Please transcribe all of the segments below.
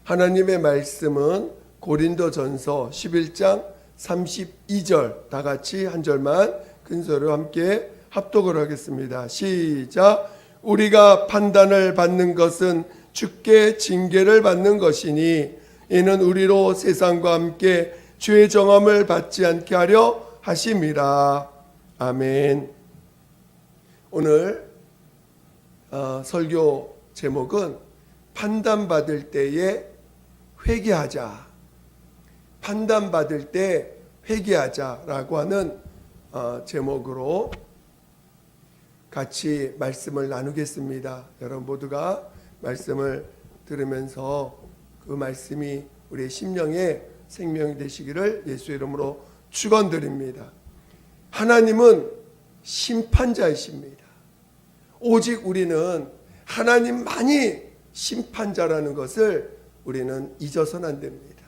하나님의 말씀은 고린도전서 11장 32절, 다 같이 한 절만 큰소리로 함께 합독을 하겠습니다. 시작. 우리가 판단을 받는 것은 주께 징계를 받는 것이니 이는 우리로 세상과 함께 죄의 정함을 받지 않게 하려 하심이라. 아멘. 오늘 설교 제목은 판단받을 때에 회개하자, 판단받을 때 회개하자라고 하는 제목으로 같이 말씀을 나누겠습니다. 여러분 모두가 말씀을 들으면서 그 말씀이 우리의 심령에 생명이 되시기를 예수의 이름으로 축원드립니다. 하나님은 심판자이십니다. 오직 우리는 하나님만이 심판자라는 것을 우리는 잊어서는 안 됩니다.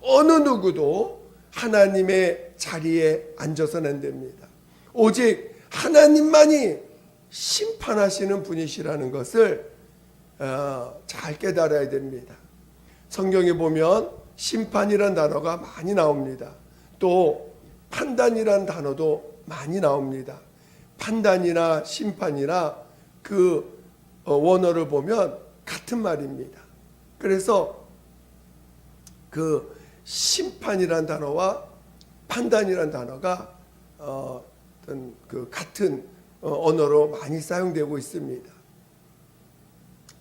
어느 누구도 하나님의 자리에 앉아서는 안 됩니다. 오직 하나님만이 심판하시는 분이시라는 것을 잘 깨달아야 됩니다. 성경에 보면 심판이란 단어가 많이 나옵니다. 또 판단이란 단어도 많이 나옵니다. 판단이나 심판이나 그 원어를 보면 같은 말입니다. 그래서 그 심판이란 단어와 판단이란 단어가 어떤 그 같은 언어로 많이 사용되고 있습니다.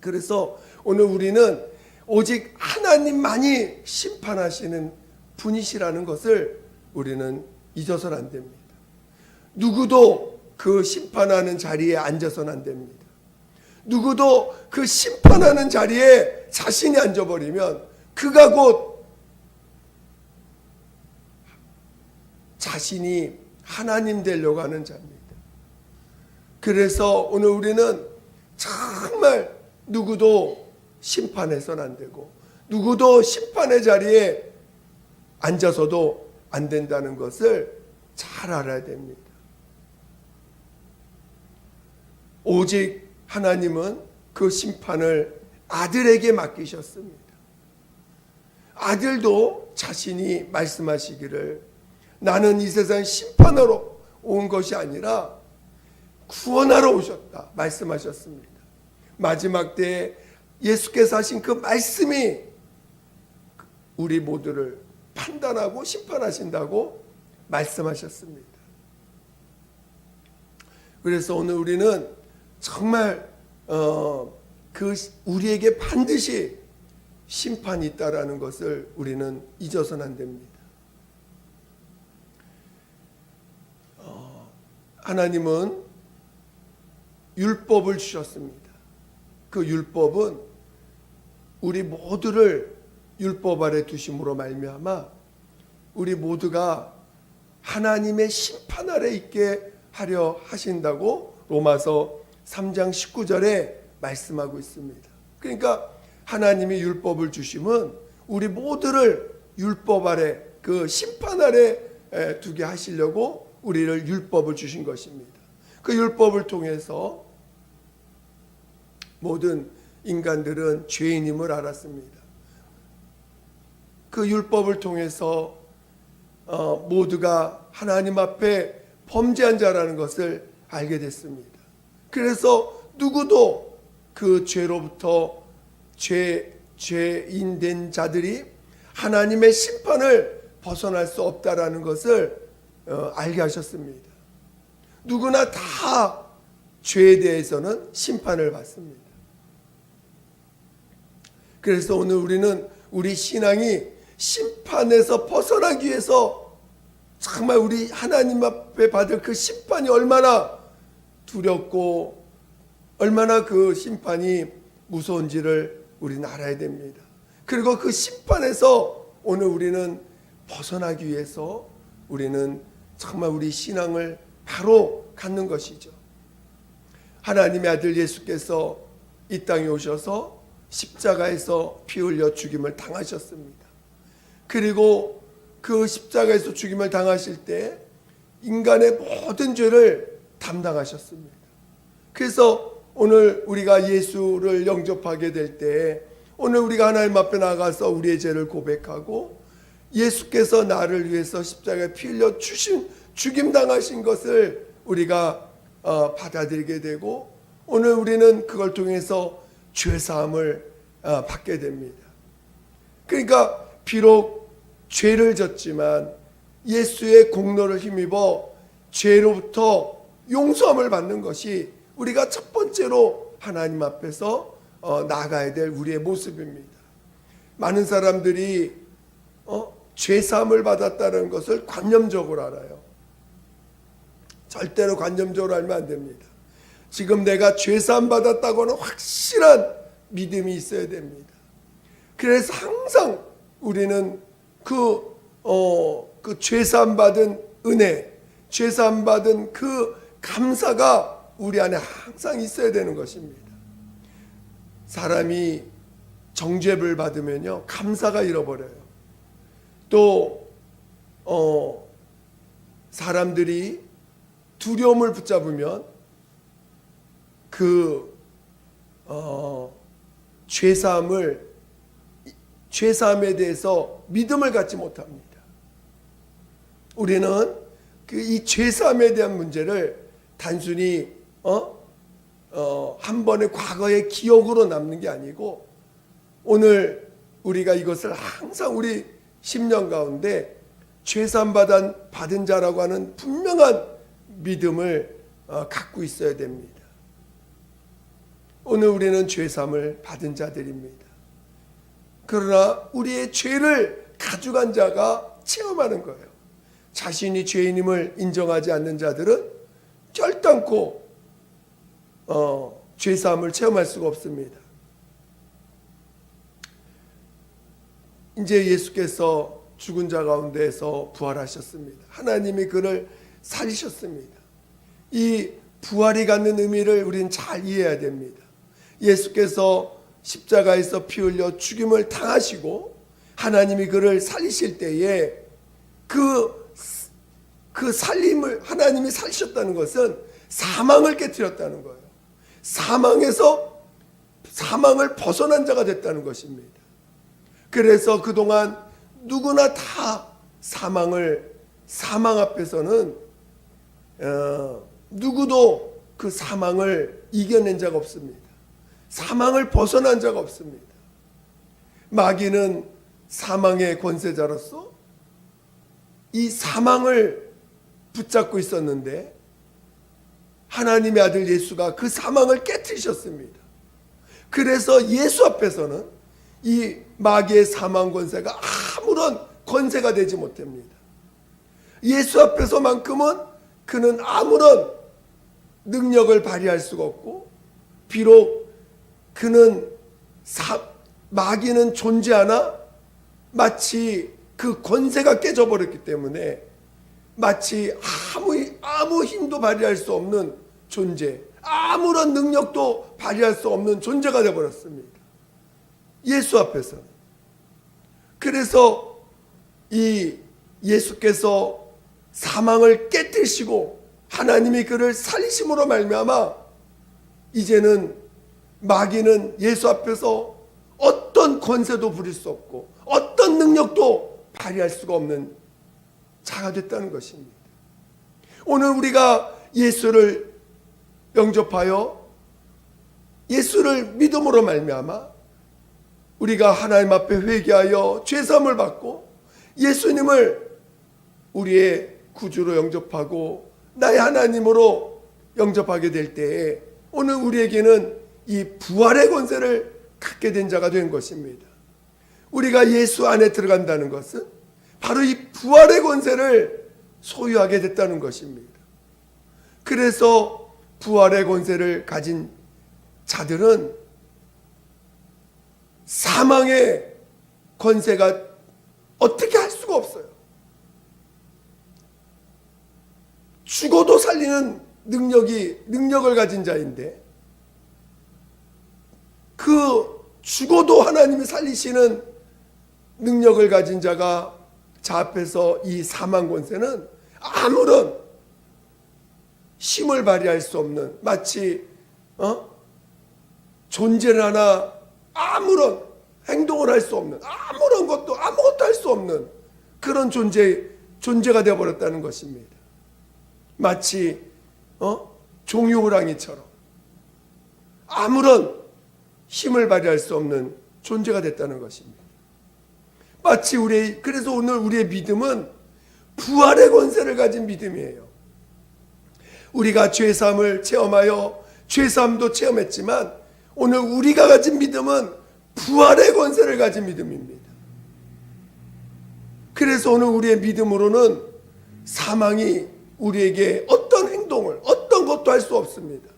그래서 오늘 우리는 오직 하나님만이 심판하시는 분이시라는 것을 우리는 잊어서는 안 됩니다. 누구도 그 심판하는 자리에 앉아서는 안 됩니다. 누구도 그 심판하는 자리에 자신이 앉아버리면 그가 곧 자신이 하나님 되려고 하는 자입니다. 그래서 오늘 우리는 정말 누구도 심판해서는 안 되고 누구도 심판의 자리에 앉아서도 안 된다는 것을 잘 알아야 됩니다. 오직 하나님은 그 심판을 아들에게 맡기셨습니다. 아들도 자신이 말씀하시기를 나는 이 세상 심판하러 온 것이 아니라 구원하러 오셨다 말씀하셨습니다. 마지막 때에 예수께서 하신 그 말씀이 우리 모두를 판단하고 심판하신다고 말씀하셨습니다. 그래서 오늘 우리는 정말 그 우리에게 반드시 심판이 있다라는 것을 우리는 잊어서는 안 됩니다. 하나님은 율법을 주셨습니다. 그 율법은 우리 모두를 율법 아래 두심으로 말미암아 우리 모두가 하나님의 심판 아래 있게 하려 하신다고 로마서 3장 19절에 말씀하고 있습니다. 그러니까 하나님이 율법을 주심은 우리 모두를 율법 아래 그 심판 아래 두게 하시려고 우리를 율법을 주신 것입니다. 그 율법을 통해서 모든 인간들은 죄인임을 알았습니다. 그 율법을 통해서 모두가 하나님 앞에 범죄한 자라는 것을 알게 됐습니다. 그래서 누구도 그 죄로부터 죄인 된 자들이 하나님의 심판을 벗어날 수 없다라는 것을 알게 하셨습니다. 누구나 다 죄에 대해서는 심판을 받습니다. 그래서 오늘 우리는 우리 신앙이 심판에서 벗어나기 위해서 정말 우리 하나님 앞에 받을 그 심판이 얼마나 두렵고 얼마나 그 심판이 무서운지를 우리는 알아야 됩니다. 그리고 그 심판에서 오늘 우리는 벗어나기 위해서 우리는 정말 우리 신앙을 바로 갖는 것이죠. 하나님의 아들 예수께서 이 땅에 오셔서 십자가에서 피 흘려 죽임을 당하셨습니다. 그리고 그 십자가에서 죽임을 당하실 때 인간의 모든 죄를 담당하셨습니다. 그래서 오늘 우리가 예수를 영접하게 될 때 오늘 우리가 하나님 앞에 나가서 우리의 죄를 고백하고 예수께서 나를 위해서 십자가에 피 흘려 죽임당하신 것을 우리가 받아들이게 되고 오늘 우리는 그걸 통해서 죄사함을 받게 됩니다. 그러니까 비록 죄를 졌지만 예수의 공로를 힘입어 죄로부터 용서함을 받는 것이 우리가 첫 번째로 하나님 앞에서 나아가야 될 우리의 모습입니다. 많은 사람들이 죄사함을 받았다는 것을 관념적으로 알아요. 절대로 관념적으로 알면 안 됩니다. 지금 내가 죄사함 받았다고는 확실한 믿음이 있어야 됩니다. 그래서 항상 우리는 그 죄사함 받은 은혜, 죄사함 받은 그 감사가 우리 안에 항상 있어야 되는 것입니다. 사람이 정죄를 받으면요 감사가 잃어버려요. 또 사람들이 두려움을 붙잡으면 그 죄사함에 대해서 믿음을 갖지 못합니다. 우리는 이 죄사함에 대한 문제를 단순히 한 번의 과거의 기억으로 남는 게 아니고 오늘 우리가 이것을 항상 우리 심령 가운데 죄사함 받은 자라고 하는 분명한 믿음을 갖고 있어야 됩니다. 오늘 우리는 죄사함을 받은 자들입니다. 그러나 우리의 죄를 가져간 자가 체험하는 거예요. 자신이 죄인임을 인정하지 않는 자들은 결단코 죄사함을 체험할 수가 없습니다. 이제 예수께서 죽은 자 가운데에서 부활하셨습니다. 하나님이 그를 살리셨습니다. 이 부활이 갖는 의미를 우리는 잘 이해해야 됩니다. 예수께서 십자가에서 피 흘려 죽임을 당하시고 하나님이 그를 살리실 때에 그 살림을 하나님이 살리셨다는 것은 사망을 깨뜨렸다는 거예요. 사망을 벗어난 자가 됐다는 것입니다. 그래서 그동안 누구나 다 사망 앞에서는 누구도 그 사망을 이겨낸 자가 없습니다. 사망을 벗어난 자가 없습니다. 마귀는 사망의 권세자로서 이 사망을 붙잡고 있었는데 하나님의 아들 예수가 그 사망을 깨뜨리셨습니다. 그래서 예수 앞에서는 이 마귀의 사망 권세가 아무런 권세가 되지 못합니다. 예수 앞에서만큼은 그는 아무런 능력을 발휘할 수가 없고 비록 그는 마귀는 존재하나 마치 그 권세가 깨져버렸기 때문에 마치 아무 힘도 발휘할 수 없는 존재, 아무런 능력도 발휘할 수 없는 존재가 되어버렸습니다. 예수 앞에서는. 그래서 이 예수께서 사망을 깨뜨리시고 하나님이 그를 살리심으로 말미암아 이제는 마귀는 예수 앞에서 어떤 권세도 부릴 수 없고 어떤 능력도 발휘할 수가 없는 자가 됐다는 것입니다. 오늘 우리가 예수를 영접하여 예수를 믿음으로 말미암아 우리가 하나님 앞에 회개하여 죄사함을 받고 예수님을 우리의 구주로 영접하고 나의 하나님으로 영접하게 될 때에 오늘 우리에게는 이 부활의 권세를 갖게 된 자가 된 것입니다. 우리가 예수 안에 들어간다는 것은 바로 이 부활의 권세를 소유하게 됐다는 것입니다. 그래서 부활의 권세를 가진 자들은 사망의 권세가 어떻게 할 수가 없어요. 죽어도 살리는 능력을 가진 자인데 그 죽어도 하나님이 살리시는 능력을 가진 자가 자 앞에서 이 사망 권세는 아무런 힘을 발휘할 수 없는 마치 존재를 하나 아무런 행동을 할 수 없는, 아무것도 할 수 없는 그런 존재가 되어버렸다는 것입니다. 마치 종이호랑이처럼 아무런 힘을 발휘할 수 없는 존재가 됐다는 것입니다. 마치 그래서 오늘 우리의 믿음은 부활의 권세를 가진 믿음이에요. 우리가 죄사함을 체험하여 죄사함도 체험했지만 오늘 우리가 가진 믿음은 부활의 권세를 가진 믿음입니다. 그래서 오늘 우리의 믿음으로는 사망이 우리에게 어떤 행동을, 어떤 것도 할 수 없습니다.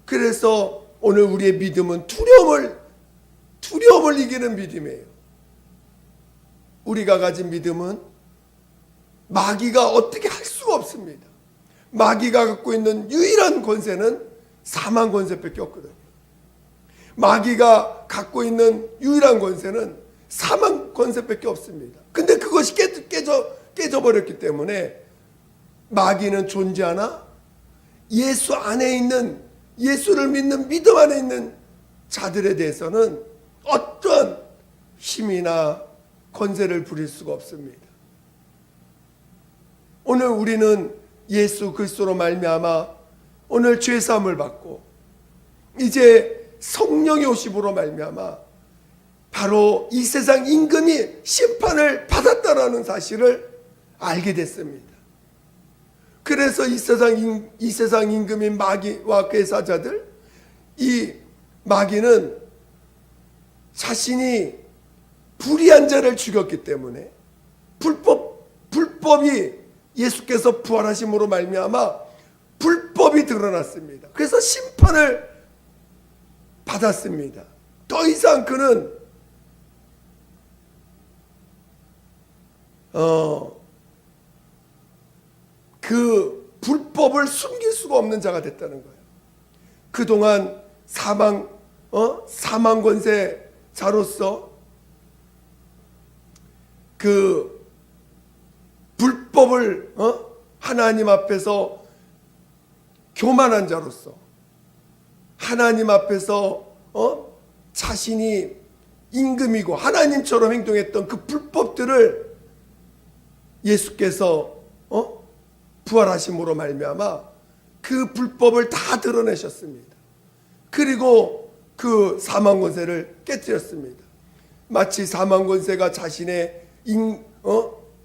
그래서 오늘 우리의 믿음은 두려움을 이기는 믿음이에요. 우리가 가진 믿음은 마귀가 어떻게 할 수가 없습니다. 마귀가 갖고 있는 유일한 권세는 사망 권세밖에 없거든요. 마귀가 갖고 있는 유일한 권세는 사망 권세밖에 없습니다. 근데 그것이 깨져버렸기 때문에 마귀는 존재하나 예수 안에 있는, 예수를 믿는 믿음 안에 있는 자들에 대해서는 어떠한 힘이나 권세를 부릴 수가 없습니다. 오늘 우리는 예수 그리스도로 말미암아 오늘 죄사함을 받고 이제 성령의 오심으로 말미암아 바로 이 세상 임금이 심판을 받았다라는 사실을 알게 됐습니다. 그래서 이 세상 임금인 마귀와 그의 사자들, 이 마귀는 자신이 불의한 자를 죽였기 때문에 불법이 예수께서 부활하심으로 말미암아 불법이 드러났습니다. 그래서 심판을 받았습니다. 더 이상 그는 그 불법을 숨길 수가 없는 자가 됐다는 거예요. 그동안 사망 권세자로서 그 불법을 하나님 앞에서 교만한 자로서 하나님 앞에서 자신이 임금이고 하나님처럼 행동했던 그 불법들을 예수께서 부활하심으로 말미암아 그 불법을 다 드러내셨습니다. 그리고 그 사망 권세를 깨뜨렸습니다. 마치 사망 권세가 자신의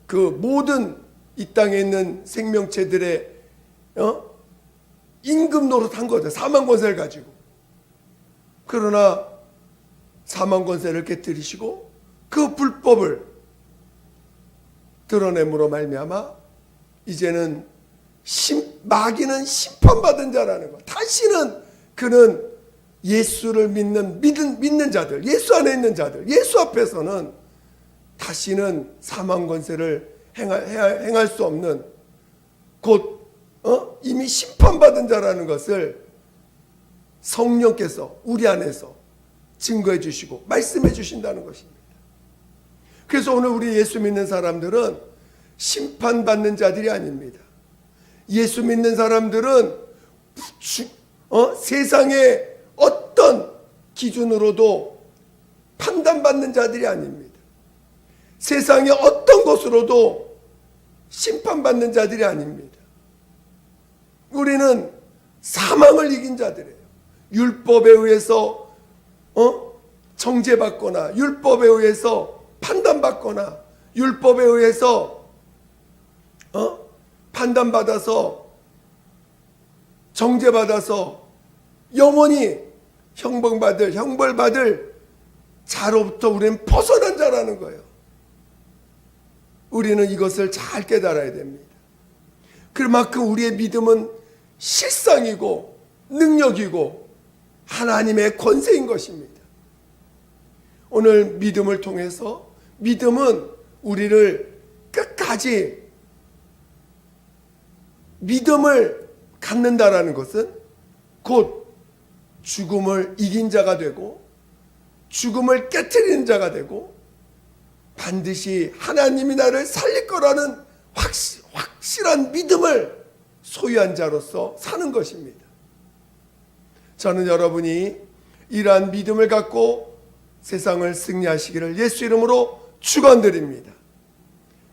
그 모든 이 땅에 있는 생명체들의 임금 노릇한 거죠. 사망 권세를 가지고. 그러나 사망 권세를 깨뜨리시고 그 불법을 드러냄으로 말미암아 이제는 마귀는 심판받은 자라는 것. 다시는 그는 예수를 믿는 자들, 예수 안에 있는 자들, 예수 앞에서는 다시는 사망 권세를 행할 수 없는 곧 이미 심판받은 자라는 것을 성령께서 우리 안에서 증거해 주시고 말씀해 주신다는 것입니다. 그래서 오늘 우리 예수 믿는 사람들은 심판받는 자들이 아닙니다. 예수 믿는 사람들은 세상의 어떤 기준으로도 판단받는 자들이 아닙니다. 세상의 어떤 것으로도 심판받는 자들이 아닙니다. 우리는 사망을 이긴 자들이에요. 율법에 의해서 정죄받거나 율법에 의해서 판단받거나 율법에 의해서 판단받아서 정죄받아서 영원히 형벌받을 자로부터 우리는 벗어난 자라는 거예요. 우리는 이것을 잘 깨달아야 됩니다. 그만큼 우리의 믿음은 실상이고 능력이고 하나님의 권세인 것입니다. 오늘 믿음을 통해서 믿음은 우리를 끝까지 믿음을 갖는다라는 것은 곧 죽음을 이긴 자가 되고 죽음을 깨트리는 자가 되고 반드시 하나님이 나를 살릴 거라는 확실한 믿음을 소유한 자로서 사는 것입니다. 저는 여러분이 이러한 믿음을 갖고 세상을 승리하시기를 예수 이름으로 축원드립니다.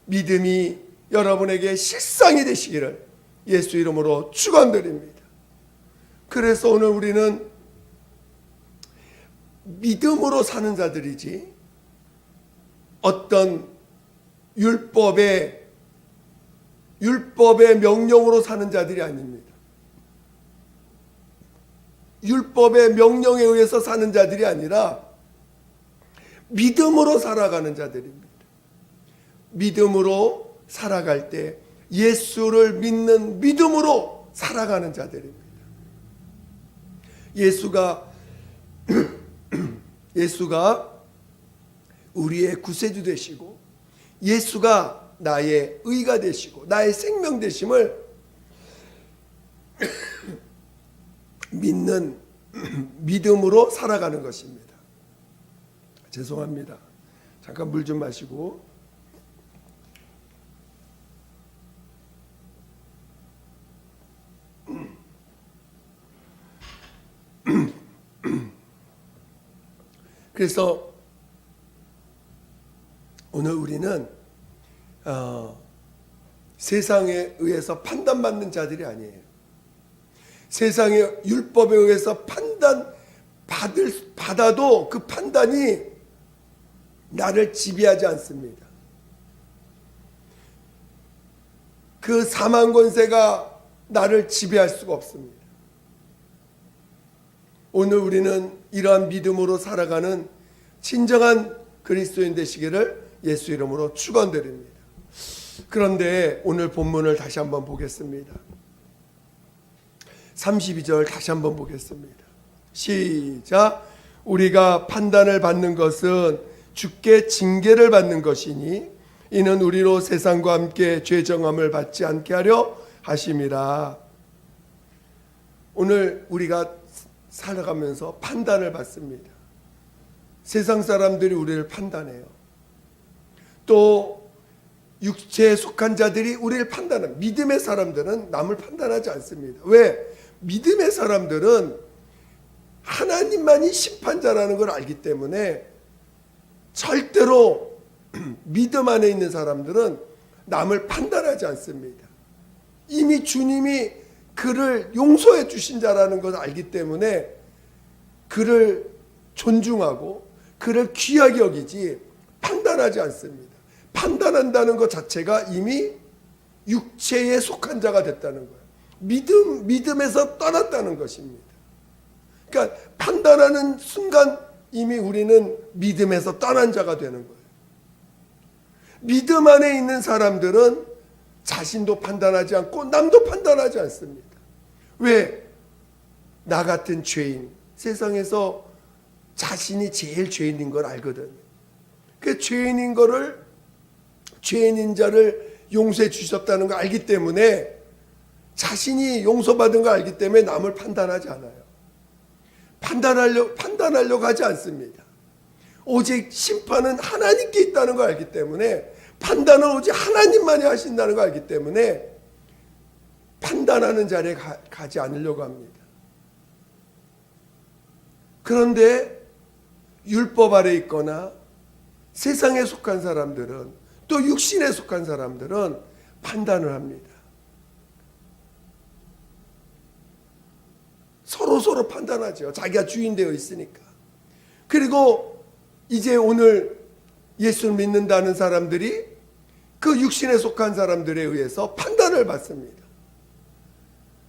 믿음이 여러분에게 실상이 되시기를 예수 이름으로 축원드립니다. 그래서 오늘 우리는 믿음으로 사는 자들이지 어떤 율법의 명령으로 사는 자들이 아닙니다. 율법의 명령에 의해서 사는 자들이 아니라 믿음으로 살아가는 자들입니다. 믿음으로 살아갈 때 예수를 믿는 믿음으로 살아가는 자들입니다. 예수가 우리의 구세주 되시고 예수가 나의 의가 되시고 나의 생명 되심을 믿는 믿음으로 살아가는 것입니다. 죄송합니다. 잠깐 물 좀 마시고. 그래서 오늘 우리는 세상에 의해서 판단받는 자들이 아니에요. 세상의 율법에 의해서 받아도 그 판단이 나를 지배하지 않습니다. 그 사망 권세가 나를 지배할 수가 없습니다. 오늘 우리는 이러한 믿음으로 살아가는 진정한 그리스도인 되시기를 예수 이름으로 축원드립니다. 그런데 오늘 본문을 다시 한번 보겠습니다. 32절 다시 한번 보겠습니다. 시작. 우리가 판단을 받는 것은 주께 징계를 받는 것이니 이는 우리로 세상과 함께 죄 정함을 받지 않게 하려 하심이라. 오늘 우리가 살아가면서 판단을 받습니다. 세상 사람들이 우리를 판단해요. 또 육체에 속한 자들이 우리를 판단합니다. 믿음의 사람들은 남을 판단하지 않습니다. 왜? 믿음의 사람들은 하나님만이 심판자라는 걸 알기 때문에 절대로 믿음 안에 있는 사람들은 남을 판단하지 않습니다. 이미 주님이 그를 용서해 주신 자라는 것을 알기 때문에 그를 존중하고 그를 귀하게 여기지 판단하지 않습니다. 판단한다는 것 자체가 이미 육체에 속한 자가 됐다는 거예요. 믿음에서 떠났다는 것입니다. 그러니까 판단하는 순간 이미 우리는 믿음에서 떠난 자가 되는 거예요. 믿음 안에 있는 사람들은 자신도 판단하지 않고 남도 판단하지 않습니다. 왜? 나 같은 죄인, 세상에서 자신이 제일 죄인인 걸 알거든요. 그 죄인인 자를 용서해 주셨다는 걸 알기 때문에 자신이 용서받은 걸 알기 때문에 남을 판단하지 않아요. 판단하려고 하지 않습니다. 오직 심판은 하나님께 있다는 걸 알기 때문에 판단은 오직 하나님만이 하신다는 걸 알기 때문에 판단하는 자리에 가지 않으려고 합니다. 그런데 율법 아래 있거나 세상에 속한 사람들은 또 육신에 속한 사람들은 판단을 합니다. 서로 판단하죠. 자기가 주인 되어 있으니까. 그리고 이제 오늘 예수를 믿는다는 사람들이 그 육신에 속한 사람들에 의해서 판단을 받습니다.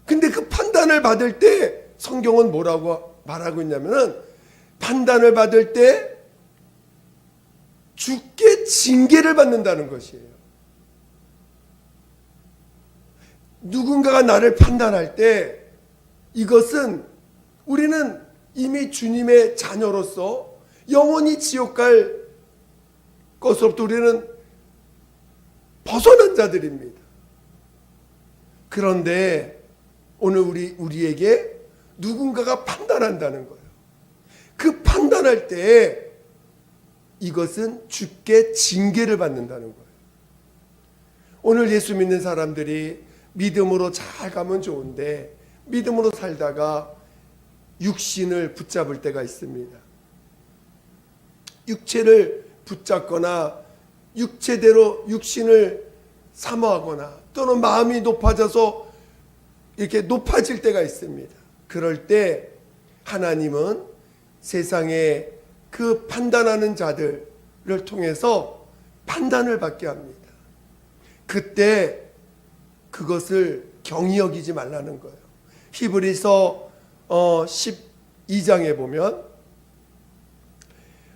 근데 그 판단을 받을 때 성경은 뭐라고 말하고 있냐면은 판단을 받을 때 주께 징계를 받는다는 것이에요. 누군가가 나를 판단할 때 이것은 우리는 이미 주님의 자녀로서 영원히 지옥 갈 것으로부터 우리는 벗어난 자들입니다. 그런데 오늘 우리에게 누군가가 판단한다는 거예요. 그 판단할 때 이것은 주께 징계를 받는다는 거예요. 오늘 예수 믿는 사람들이 믿음으로 잘 가면 좋은데 믿음으로 살다가 육신을 붙잡을 때가 있습니다. 육체를 붙잡거나 육체대로 육신을 사모하거나 또는 마음이 높아져서 이렇게 높아질 때가 있습니다. 그럴 때 하나님은 세상에 그 판단하는 자들을 통해서 판단을 받게 합니다. 그때 그것을 경히 여기지 말라는 거예요. 히브리서 12장에 보면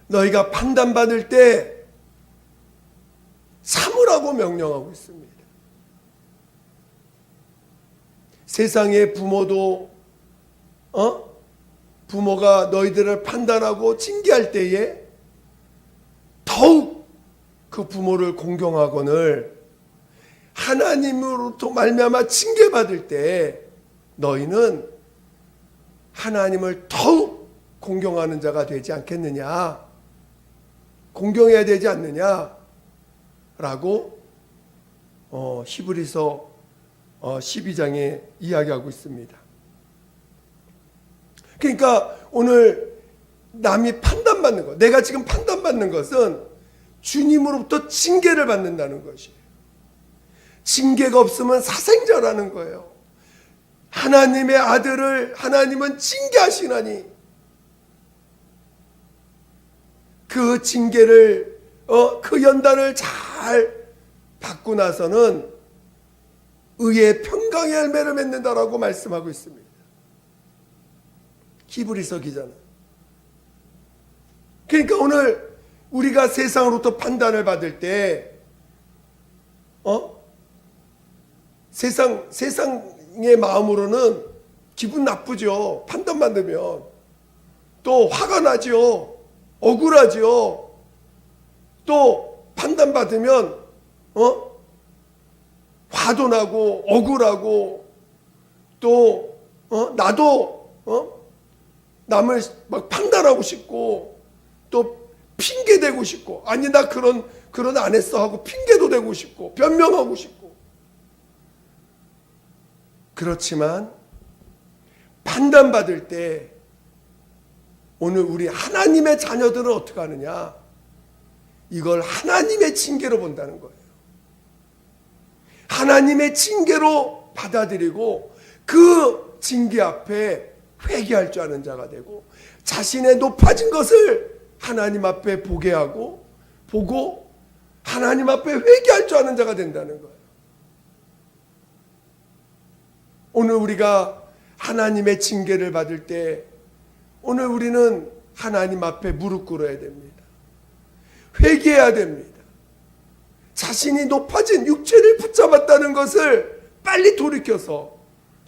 너희가 판단받을 때 참으라고 명령하고 있습니다. 세상의 부모도 부모가 너희들을 판단하고 징계할 때에 더욱 그 부모를 공경하거늘 하나님으로부터 말미암아 징계받을 때 너희는 하나님을 더욱 공경하는 자가 되지 않겠느냐, 공경해야 되지 않느냐 라고 히브리서 12장에 이야기하고 있습니다. 그러니까 오늘 남이 판단받는 것, 내가 지금 판단받는 것은 주님으로부터 징계를 받는다는 것이에요. 징계가 없으면 사생자라는 거예요. 하나님의 아들을 하나님은 징계하시나니 그 징계를 그 연단을 잘 받고 나서는 의의 평강의 열매를 맺는다라고 말씀하고 있습니다. 히브리서 기자는. 그러니까 오늘 우리가 세상으로부터 판단을 받을 때 세상의 마음으로는 기분 나쁘죠. 판단받으면 또 화가 나죠. 억울하죠. 또 판단받으면 화도 나고 억울하고 또 나도 남을 막 판단하고 싶고 또 핑계 대고 싶고, 아니 나 그런 안 했어 하고 핑계도 대고 싶고 변명하고 싶고. 그렇지만 판단받을 때 오늘 우리 하나님의 자녀들은 어떻게 하느냐, 이걸 하나님의 징계로 본다는 거예요. 하나님의 징계로 받아들이고 그 징계 앞에 회개할 줄 아는 자가 되고, 자신의 높아진 것을 하나님 앞에 보게 하고 보고 하나님 앞에 회개할 줄 아는 자가 된다는 거예요. 오늘 우리가 하나님의 징계를 받을 때 오늘 우리는 하나님 앞에 무릎 꿇어야 됩니다. 회개해야 됩니다. 자신이 높아진 육체를 붙잡았다는 것을 빨리 돌이켜서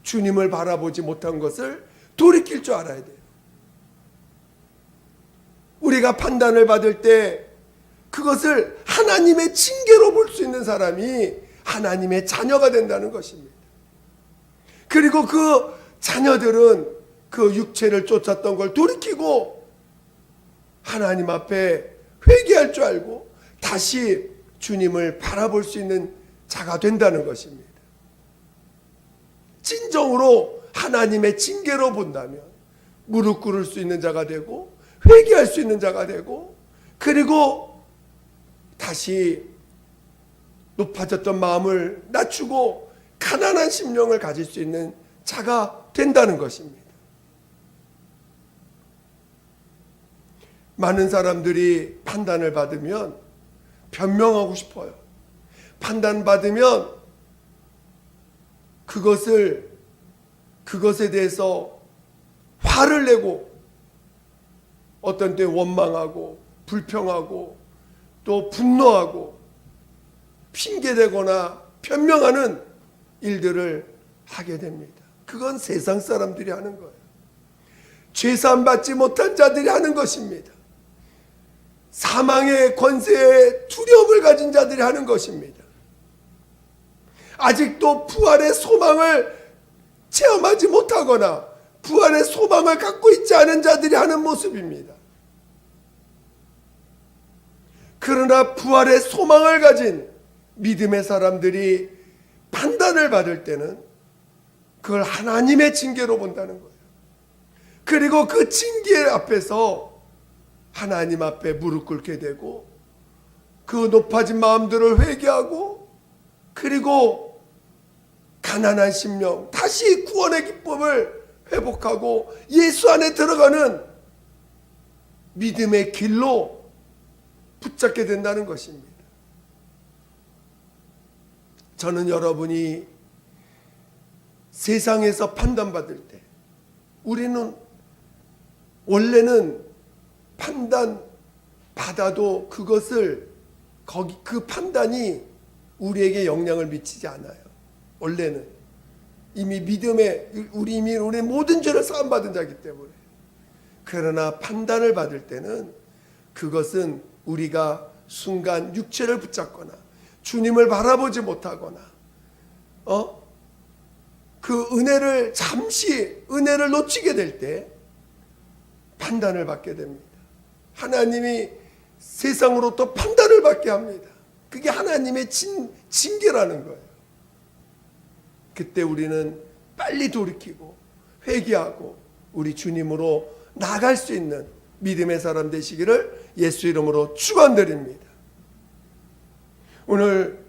주님을 바라보지 못한 것을 돌이킬 줄 알아야 돼요. 우리가 판단을 받을 때 그것을 하나님의 징계로 볼 수 있는 사람이 하나님의 자녀가 된다는 것입니다. 그리고 그 자녀들은 그 육체를 쫓았던 걸 돌이키고 하나님 앞에 회개할 줄 알고 다시 주님을 바라볼 수 있는 자가 된다는 것입니다. 진정으로 하나님의 징계로 본다면 무릎 꿇을 수 있는 자가 되고 회개할 수 있는 자가 되고, 그리고 다시 높아졌던 마음을 낮추고 가난한 심령을 가질 수 있는 자가 된다는 것입니다. 많은 사람들이 판단을 받으면 변명하고 싶어요. 판단받으면 그것에 대해서 화를 내고 어떤 때 원망하고 불평하고 또 분노하고 핑계대거나 변명하는 일들을 하게 됩니다. 그건 세상 사람들이 하는 거예요. 죄사함받지 못한 자들이 하는 것입니다. 사망의 권세에 두려움을 가진 자들이 하는 것입니다. 아직도 부활의 소망을 체험하지 못하거나 부활의 소망을 갖고 있지 않은 자들이 하는 모습입니다. 그러나 부활의 소망을 가진 믿음의 사람들이 판단을 받을 때는 그걸 하나님의 징계로 본다는 거예요. 그리고 그 징계 앞에서 하나님 앞에 무릎 꿇게 되고 그 높아진 마음들을 회개하고 그리고 가난한 심령 다시 구원의 기쁨을 회복하고 예수 안에 들어가는 믿음의 길로 붙잡게 된다는 것입니다. 저는 여러분이 세상에서 판단받을 때 우리는 원래는 판단받아도 그것을 그 판단이 우리에게 영향을 미치지 않아요. 원래는 이미 믿음에 우리 모든 죄를 사함받은 자이기 때문에. 그러나 판단을 받을 때는 그것은 우리가 순간 육체를 붙잡거나 주님을 바라보지 못하거나 그 잠시 은혜를 놓치게 될 때 판단을 받게 됩니다. 하나님이 세상으로부터 판단을 받게 합니다. 그게 하나님의 징계라는 거예요. 그때 우리는 빨리 돌이키고 회개하고 우리 주님으로 나갈 수 있는 믿음의 사람 되시기를 예수 이름으로 축원드립니다. 오늘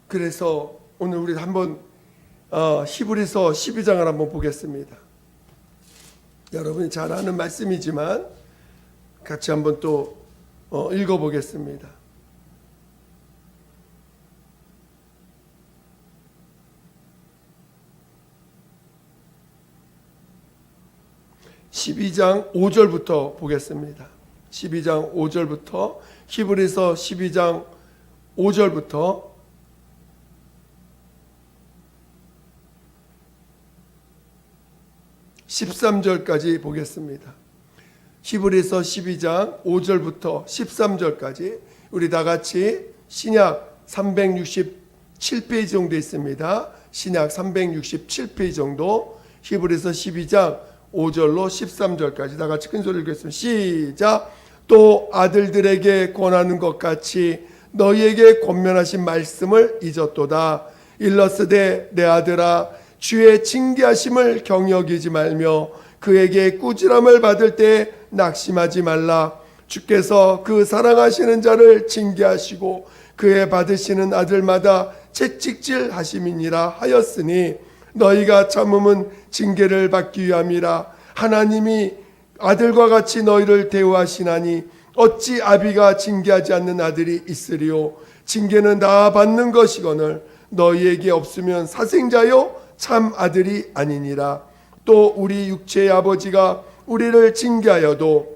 그래서 오늘 우리 한번 히브리서 12장을 한번 보겠습니다. 여러분이 잘 아는 말씀이지만 같이 한번 또 읽어보겠습니다. (12장) 5절부터 보겠습니다. 12장 5절부터 히브리서 12장 5절부터 13절까지 보겠습니다. 히브리서 12장 5절부터 13절까지 우리 다 같이 신약 367페이지 정도 있습니다. 신약 367페이지 정도 히브리서 12장 5절로 13절까지 다 같이 큰 소리로 읽겠습니다. 시작. 또 아들들에게 권하는 것 같이 너희에게 권면하신 말씀을 잊었도다. 일러스되 내 아들아 주의 징계하심을 경여기지 말며 그에게 꾸지람을 받을 때 낙심하지 말라. 주께서 그 사랑하시는 자를 징계하시고 그의 받으시는 아들마다 채찍질 하심이니라 하였으니 너희가 참음은 징계를 받기 위함이라. 하나님이 아들과 같이 너희를 대우하시나니 어찌 아비가 징계하지 않는 아들이 있으리요. 징계는 다 받는 것이거늘 너희에게 없으면 사생자요 참 아들이 아니니라. 또 우리 육체의 아버지가 우리를 징계하여도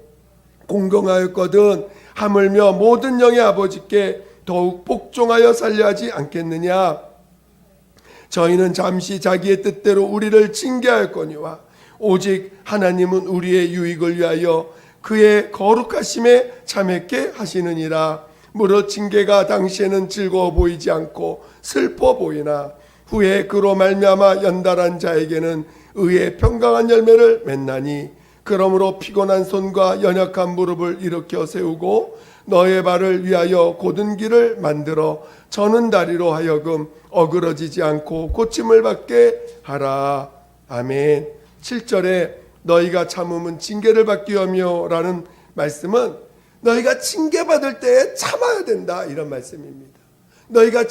공경하였거든 하물며 모든 영의 아버지께 더욱 복종하여 살려 하지 않겠느냐. 저희는 잠시 자기의 뜻대로 우리를 징계하였거니와 오직 하나님은 우리의 유익을 위하여 그의 거룩하심에 참했게 하시느니라. 무릇 징계가 당시에는 즐거워 보이지 않고 슬퍼 보이나 후에 그로 말미암아 연달한 자에게는 의의 평강한 열매를 맺나니 그러므로 피곤한 손과 연약한 무릎을 일으켜 세우고 너의 발을 위하여 곧은 길을 만들어 저는 다리로 하여금 어그러지지 않고 고침을 받게 하라. 아멘. 7절에 너희가 참음은 징계를 받기 위함이요 라는 말씀은 너희가 징계받을 때 참아야 된다 이런 말씀입니다. 너희가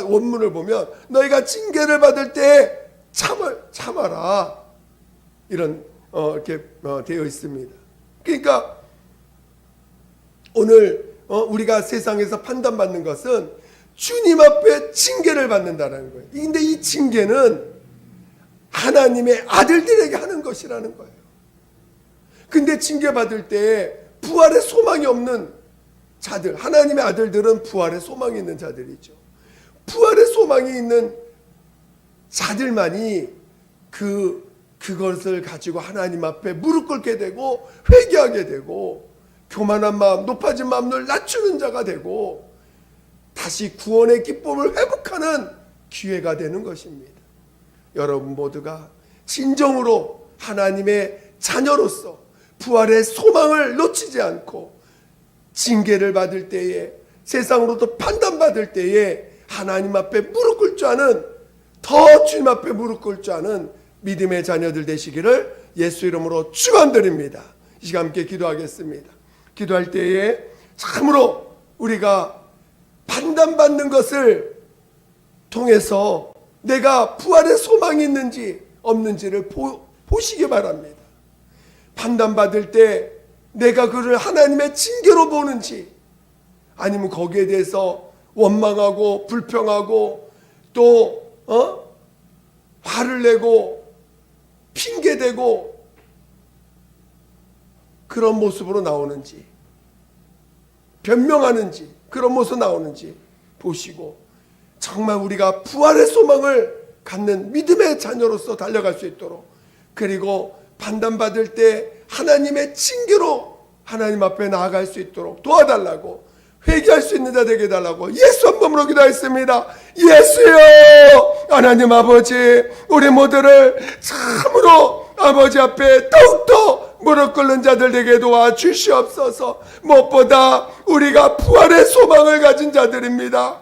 원문을 보면 너희가 징계를 받을 때 참아라 이런 이렇게 되어 있습니다. 그러니까 오늘 우리가 세상에서 판단받는 것은 주님 앞에 징계를 받는다는 거예요. 근데 이 징계는 하나님의 아들들에게 하는 것이라는 거예요. 근데 징계받을 때 부활의 소망이 없는 자들, 하나님의 아들들은 부활의 소망이 있는 자들이죠. 부활의 소망이 있는 자들만이 그것을 가지고 하나님 앞에 무릎 꿇게 되고 회개하게 되고 교만한 마음, 높아진 마음을 낮추는 자가 되고 다시 구원의 기쁨을 회복하는 기회가 되는 것입니다. 여러분 모두가 진정으로 하나님의 자녀로서 부활의 소망을 놓치지 않고 징계를 받을 때에 세상으로부터 판단받을 때에 하나님 앞에 무릎 꿇을 줄 아는 더 주님 앞에 무릎 꿇을 줄 아는 믿음의 자녀들 되시기를 예수 이름으로 축원드립니다. 이 시간 함께 기도하겠습니다. 기도할 때에 참으로 우리가 판단받는 것을 통해서 내가 부활의 소망이 있는지 없는지를 보시기 바랍니다. 판단받을 때 내가 그를 하나님의 징계로 보는지 아니면 거기에 대해서 원망하고 불평하고 또 화를 내고 핑계대고 그런 모습으로 나오는지 변명하는지 그런 모습 나오는지 보시고 정말 우리가 부활의 소망을 갖는 믿음의 자녀로서 달려갈 수 있도록 그리고 판단받을 때 하나님의 징계로 하나님 앞에 나아갈 수 있도록 도와달라고 회개할 수 있는 자 되게 해달라고 예수 한 번으로 기도했습니다. 예수여 하나님 아버지 우리 모두를 참으로 아버지 앞에 더욱더 무릎 꿇는 자들 되게 도와주시옵소서. 무엇보다 우리가 부활의 소망을 가진 자들입니다.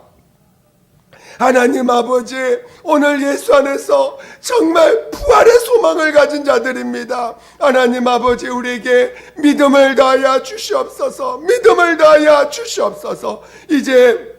하나님 아버지 오늘 예수 안에서 정말 부활의 소망을 가진 자들입니다. 하나님 아버지 우리에게 믿음을 다하여 주시옵소서. 믿음을 다하여 주시옵소서. 이제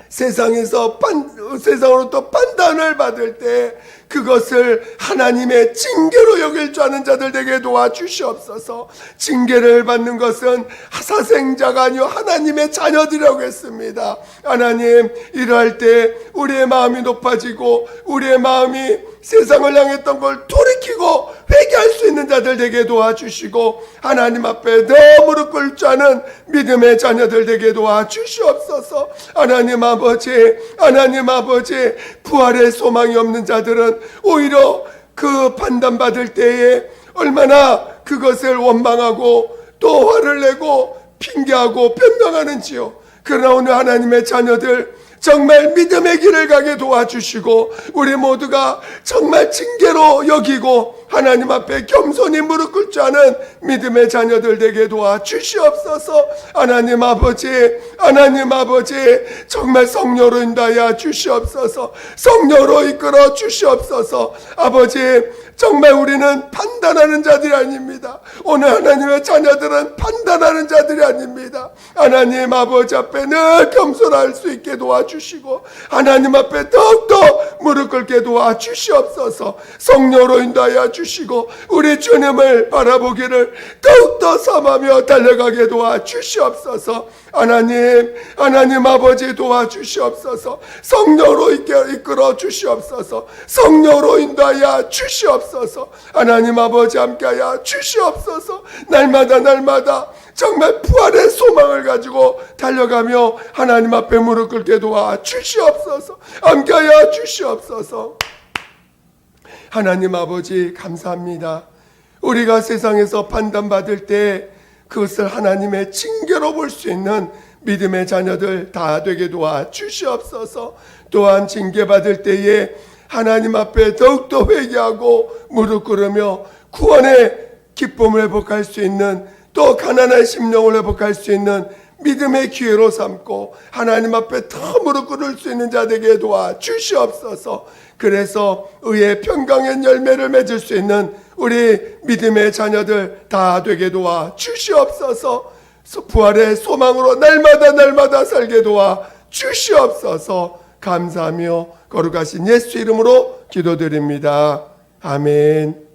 세상으로부터 판단을 받을 때 그것을 하나님의 징계로 여길 줄 아는 자들 되게 도와주시옵소서. 징계를 받는 것은 사생자가 아니요 하나님의 자녀들이라고 했습니다. 하나님 이러할 때 우리의 마음이 높아지고 우리의 마음이 세상을 향했던 걸 돌이키고 회개할 수 있는 자들 되게 도와주시고 하나님 앞에 더 무릎 꿇을 줄 아는 믿음의 자녀들 되게 도와주시옵소서. 하나님 아버지 부활의 소망이 없는 자들은 오히려 그 판단받을 때에 얼마나 그것을 원망하고 또 화를 내고 핑계하고 변명하는지요. 그러나 오늘 하나님의 자녀들 정말 믿음의 길을 가게 도와주시고 우리 모두가 정말 징계로 여기고 하나님 앞에 겸손히 무릎 꿇을 줄 아는 믿음의 자녀들 되게 도와주시옵소서. 하나님 아버지 정말 성령으로 인도하여 주시옵소서. 성령으로 이끌어 주시옵소서. 아버지 정말 우리는 판단하는 자들이 아닙니다. 오늘 하나님의 자녀들은 판단하는 자들이 아닙니다. 하나님 아버지 앞에 늘 겸손할 수 있게 도와주시고 하나님 앞에 더욱더 무릎 꿇게 도와주시옵소서. 성령으로 인도하여 주시고 우리 주님을 바라보기를 더욱더 삼하며 달려가게 도와주시옵소서. 하나님 아버지 도와주시옵소서. 성령으로 이끌어 주시옵소서. 성령으로 인도하여 주시옵소서. 하나님 아버지 함께하여 주시옵소서. 날마다 정말 부활의 소망을 가지고 달려가며 하나님 앞에 무릎 꿇게 도와주시옵소서. 함께하여 주시옵소서. 하나님 아버지 감사합니다. 우리가 세상에서 판단받을 때 그것을 하나님의 징계로 볼 수 있는 믿음의 자녀들 다 되게 도와주시옵소서. 또한 징계받을 때에 하나님 앞에 더욱더 회개하고 무릎 꿇으며 구원의 기쁨을 회복할 수 있는 또 가난한 심령을 회복할 수 있는 믿음의 기회로 삼고 하나님 앞에 더 무릎 꿇을 수 있는 자 되게 도와주시옵소서. 그래서 의의 평강의 열매를 맺을 수 있는 우리 믿음의 자녀들 다 되게 도와주시옵소서. 부활의 소망으로 날마다 살게 도와주시옵소서. 감사하며 거룩하신 예수 이름으로 기도드립니다. 아멘.